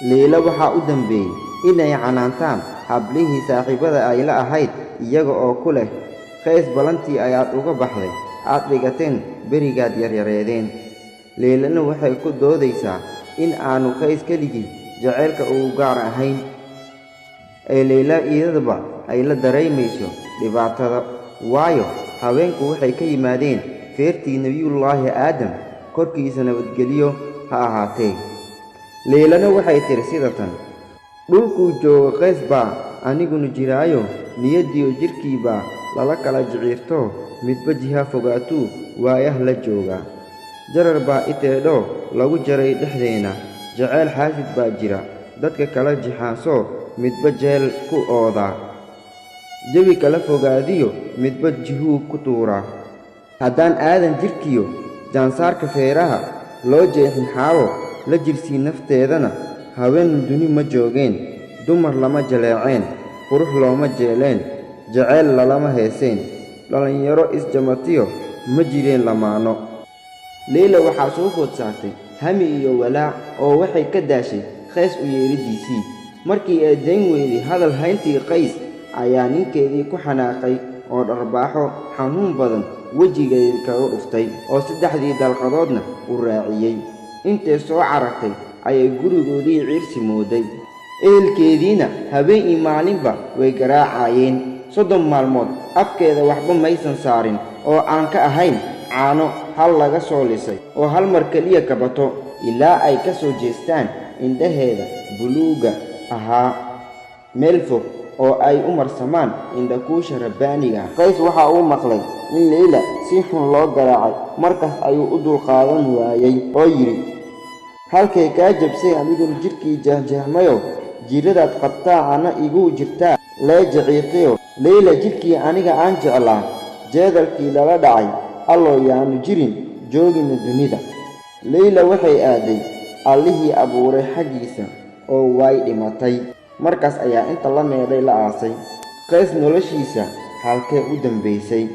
Leila waxaa u dambeeyey inay canaantaan hablihii saaxiibada ay la ahayd iyaga oo ku leh Qays balantii ayaad uga baxday aad dhigateen berigaad yaryareedeen. Leilana waxay ku doodaysaa in aanu Qays keligii jacaylka ugu gaar ahayn ee Leila iyadaba ay la dareemayso dhibaatada, waayo haweenku waxay ka yimaadeen feertii Nabiyullaahi Aadam korkiisa nabadgelyo ha ahaatee. Leilana waxay tiri sidatan: dhulkuu joogo Qays baa aniguna jiraayo, niyadiyo jirkii baa lala kala jiciirto, midba jiha fogaatuu waayah la joogaa. Jarar baa iteedho lagu jaray dhexdeena, jacayl xaasid baa jira dadka kala jixaansoo midba jeel ku oodaa. Jawi kala fogaadiyo midba jihuu ku tuuraa. Haddaan aadan jirkiyo jaansaarka feeraha loo jeexin xaawo la jirsii nafteedana, haween duni ma joogeen, dumar lama jaleeceen, qurux looma jeeleen, jacayl lalama heeseen, dhallinyaro isjamatiyo ma jireen lamaano. Leila waxaa soo food saartay hami iyo walaac oo waxay ka daashay Qays u yeeridiisii. Markii ay dayn weyday hadal hayntii Qays ayaa ninkeedii ku xanaaqay oo dharbaaxo xanuun badan wejigeeda kaga dhuftay oo 3 dalqadoodna u raaciyey. Intay soo carartay ayay gurigoodii ciirsi mooday. Ehelkeediina habeen iyo maalinba way garaacayeen. 30 maalmood afkeeda waxba maysan saarin oo aan ka ahayn caano hal laga soo lisay oo hal mar kaliya ka bato, ilaa ay ka soo jeestaan indhaheeda buluuga ahaa meel fog oo ay u marsamaan indhakuusha rabbaaniga. Qays waxa uu maqlay in Leila si xun loo garaacay. Markaas ayuu u dulqaadan waayay oo yidhi: halkay kaa jabsay aniguna jirkii jeexjeexmayo, jiradaad qabtaa ana igu jirtaa lee jaciiqiyo. Leila jirkii aniga aan jeclaa jeedalkii lala dhacay, alloo yaanu jirin joogina dunida. Leila waxay aaday allihii abuuray xaggiisa oo way dhimatay. Markaas ayaa inta la meedhay la aasay. Qays noloshiisa halkee u dambaysay.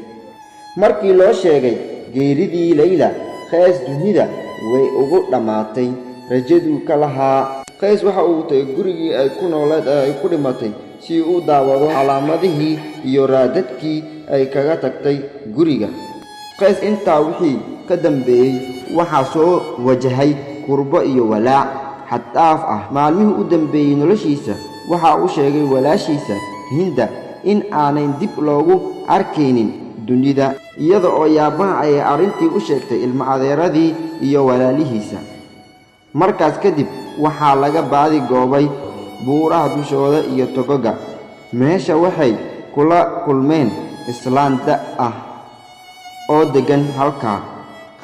Markii loo sheegay geeridii Leila, Qays dunida way ugu dhammaatay rajaduu ka lahaa. Qays waxa uu tagay gurigii ay ku nooleed ee ay ku dhimatay si uu daawado calaamadihii iyo raadadkii ay kaga tagtay guriga. Qays intaa wixii ka dambeeyey waxaa soo wajahay kurbo iyo walaac xad dhaaf ah. Maalmihii u dambeeyey noloshiisa waxa uu sheegay walaashiisa Hinda in aanay dib loogu arkaynin dunida, iyada oo yaaban ay arrintii u sheegtay ilmo adeeradii iyo walaalihiisa. Markaas kadib waxaa laga baadi goobay buuraha dushooda iyo togoga. Meesha waxay kula kulmeen islaan da' ah oo degan halkaa.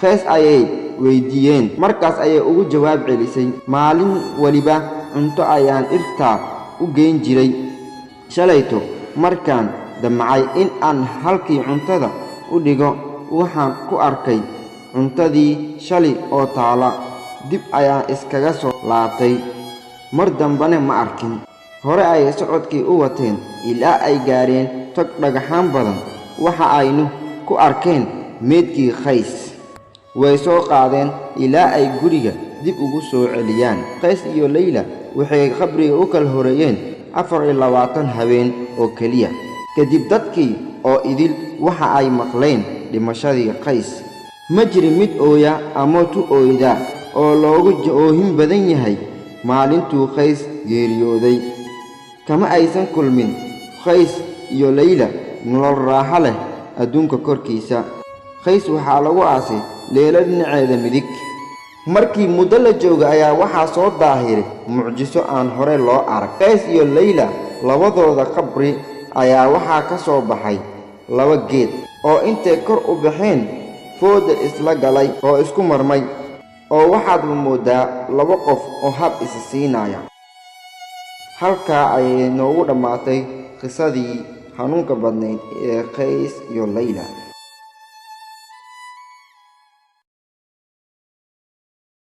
Qays ayay weydiiyeen, markaas ayay ugu jawaab celisay: maalin waliba cunto ayaan dhirtaa u geyn jiray. Shalayto markaan damcay in aan halkii cuntada u dhigo, waxaan ku arkay cuntadii shalay oo taala. Dib ayaan iskaga soo laabtay, mar dambana ma arkin. Hore ayay socodkii u wateen ilaa ay gaareen tog dhagaxaan badan. Waxa aynu ku arkeen meedkii Qays. Way soo qaadeen ilaa ay guriga dib ugu soo celiyaan. Qays iyo Leila waxay qabriga u kala horeeyeen 24 habeen oo kaliya. Kadib dadkii oo idil waxa ay maqleen dhimashadii Qays. Ma jirin mid ooya ama tu ooyda oo loogu oohin badan yahay maalintuu Qays geeriyooday. Kama aysan kulmin Qays iyo Leila nolol raaxo leh adduunka korkiisa. Qays waxaa lagu aasay Leila dhinaceeda midig. Markii muddo la jooga ayaa waxaa soo daahiray mucjiso aan hore loo arag. Qays iyo Leila labadooda qabri ayaa waxaa ka soo baxay 2 geed oo intay kor u baxeen fooda isla galay oo isku marmay, oo waxaad moodaa 2 qof oo hab is siinaya. Halkaa ayay noogu dhammaatay qisadii xanuunka badnayd ee Qays iyo Leila.